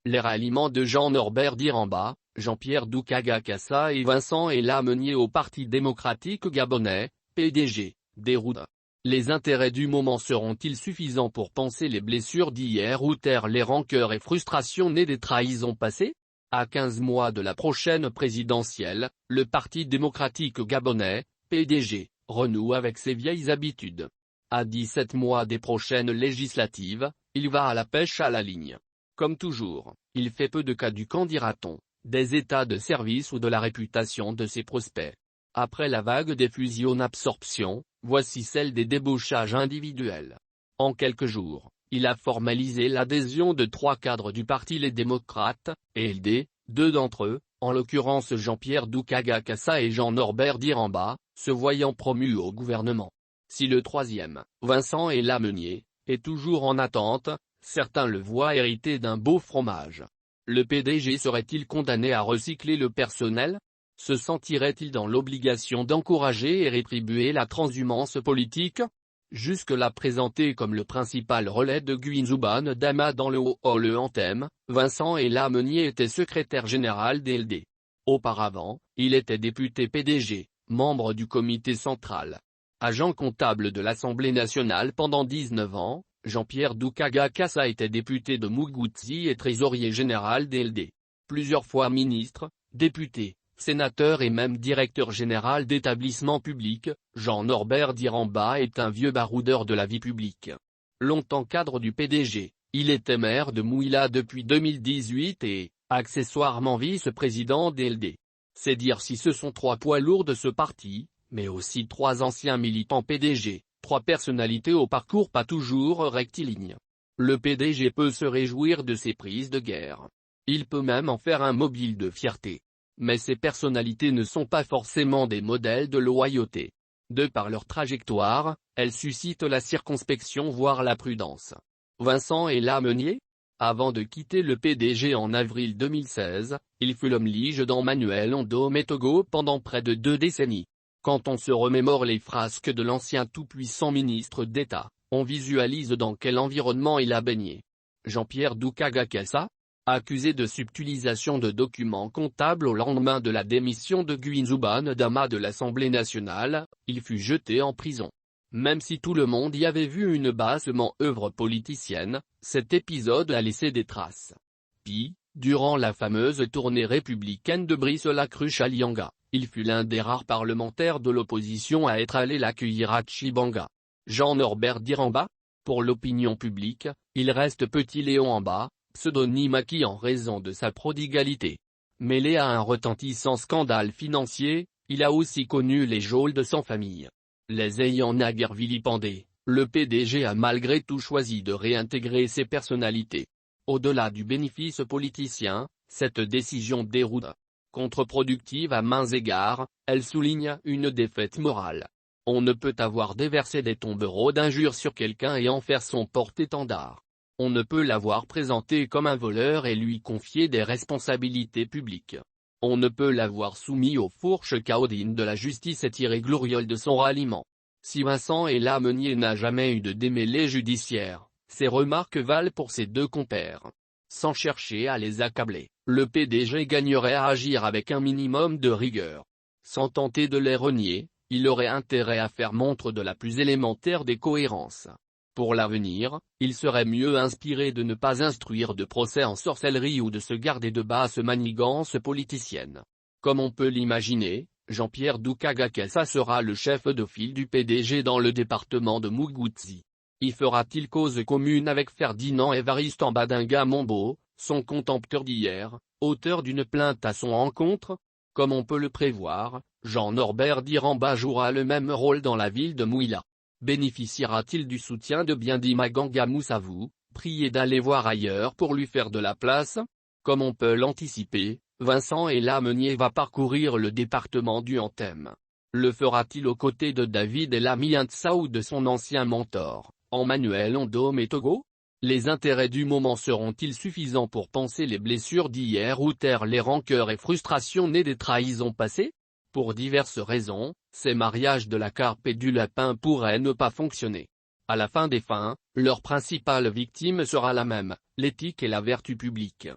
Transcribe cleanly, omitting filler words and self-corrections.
Les ralliements de Jean-Norbert Diramba, Jean-Pierre Doukaga-Kassa et Vincent Ella-Meunier au Parti démocratique gabonais, PDG, déroutent. Les intérêts du moment seront-ils suffisants pour panser les blessures d'hier ou taire les rancœurs et frustrations nées des trahisons passées? À 15 mois de la prochaine présidentielle, le Parti démocratique gabonais, PDG, renoue avec ses vieilles habitudes. À 17 mois des prochaines législatives, il va à la pêche à la ligne. Comme toujours, il fait peu de cas du qu'en dira-t-on, des états de service ou de la réputation de ses prospects. Après la vague des fusions-absorptions, voici celle des débauchages individuels. En quelques jours, il a formalisé l'adhésion de 3 cadres du parti Les Démocrates, ELD, 2 d'entre eux, en l'occurrence Jean-Pierre Doukaga-Kassa et Jean-Norbert Diramba, se voyant promus au gouvernement. Si le troisième, Vincent Ella-Meunier, est toujours en attente, certains le voient hériter d'un beau fromage. Le PDG serait-il condamné à recycler le personnel? Se sentirait-il dans l'obligation d'encourager et rétribuer la transhumance politique? Jusque-là présenté comme le principal relais de Guinzoubane Dama dans le Haut-le Anthem, Vincent Ella-Meunier était secrétaire général d'ELD. Auparavant, il était député PDG, membre du comité central. Agent comptable de l'Assemblée nationale pendant 19 ans, Jean-Pierre Doukaga-Kassa était député de Mougouzi et trésorier général d'ELD. Plusieurs fois ministre, député, sénateur et même directeur général d'établissements publics, Jean-Norbert Diramba est un vieux baroudeur de la vie publique. Longtemps cadre du PDG, il était maire de Mouila depuis 2018 et, accessoirement vice-président d'ELD. C'est dire si ce sont 3 poids lourds de ce parti, mais aussi 3 anciens militants PDG, 3 personnalités au parcours pas toujours rectiligne. Le PDG peut se réjouir de ses prises de guerre. Il peut même en faire un mobile de fierté. Mais ces personnalités ne sont pas forcément des modèles de loyauté. De par leur trajectoire, elles suscitent la circonspection voire la prudence. Vincent Ella-Meunier? Avant de quitter le PDG en avril 2016, il fut l'homme lige dans Manuel Ondom Togo pendant près de 2 décennies. Quand on se remémore les frasques de l'ancien tout-puissant ministre d'État, on visualise dans quel environnement il a baigné. Jean-Pierre Doukaga-Kassa? Accusé de subtilisation de documents comptables au lendemain de la démission de Guinzoubane Dama de l'Assemblée nationale, il fut jeté en prison. Même si tout le monde y avait vu une bassement œuvre politicienne, cet épisode a laissé des traces. Puis, durant la fameuse tournée républicaine de Brice-Lacruche à Lianga, il fut l'un des rares parlementaires de l'opposition à être allé l'accueillir à Tchibanga. Jean-Norbert Diramba? Pour l'opinion publique, il reste Petit Léon en bas, pseudonyme acquis en raison de sa prodigalité. Mêlé à un retentissant scandale financier, il a aussi connu les geôles de sans famille. Les ayant naguère vilipendés, le PDG a malgré tout choisi de réintégrer ses personnalités. Au-delà du bénéfice politicien, cette décision déroute. Contre-productive à mains égards, elle souligne une défaite morale. On ne peut avoir déversé des tombereaux d'injures sur quelqu'un et en faire son porte-étendard. On ne peut l'avoir présenté comme un voleur et lui confier des responsabilités publiques. On ne peut l'avoir soumis aux fourches caudines de la justice et tiré gloriole de son ralliement. Si Vincent Ella-Meunier n'a jamais eu de démêlés judiciaires, ses remarques valent pour ses 2 compères. Sans chercher à les accabler, le PDG gagnerait à agir avec un minimum de rigueur. Sans tenter de les renier, il aurait intérêt à faire montre de la plus élémentaire des cohérences. Pour l'avenir, il serait mieux inspiré de ne pas instruire de procès en sorcellerie ou de se garder de basses manigances politiciennes. Comme on peut l'imaginer, Jean-Pierre Doukaga-Kassa sera le chef de file du PDG dans le département de Mougouzi. Y fera-t-il cause commune avec Ferdinand Évariste Mbadinga Mombo, son contempteur d'hier, auteur d'une plainte à son encontre? Comme on peut le prévoir, Jean-Norbert Diramba jouera le même rôle dans la ville de Mouila. Bénéficiera-t-il du soutien de Biendi Maganga Moussavou, prié d'aller voir ailleurs pour lui faire de la place? Comme on peut l'anticiper, Vincent Ella-Meunier va parcourir le département du Anthem. Le fera-t-il aux côtés de David Elami Intsa ou de son ancien mentor, Emmanuel Ondom Togo? Les intérêts du moment seront-ils suffisants pour panser les blessures d'hier ou taire les rancœurs et frustrations nées des trahisons passées? Pour diverses raisons, ces mariages de la carpe et du lapin pourraient ne pas fonctionner. À la fin des fins, leur principale victime sera la même, l'éthique et la vertu publique.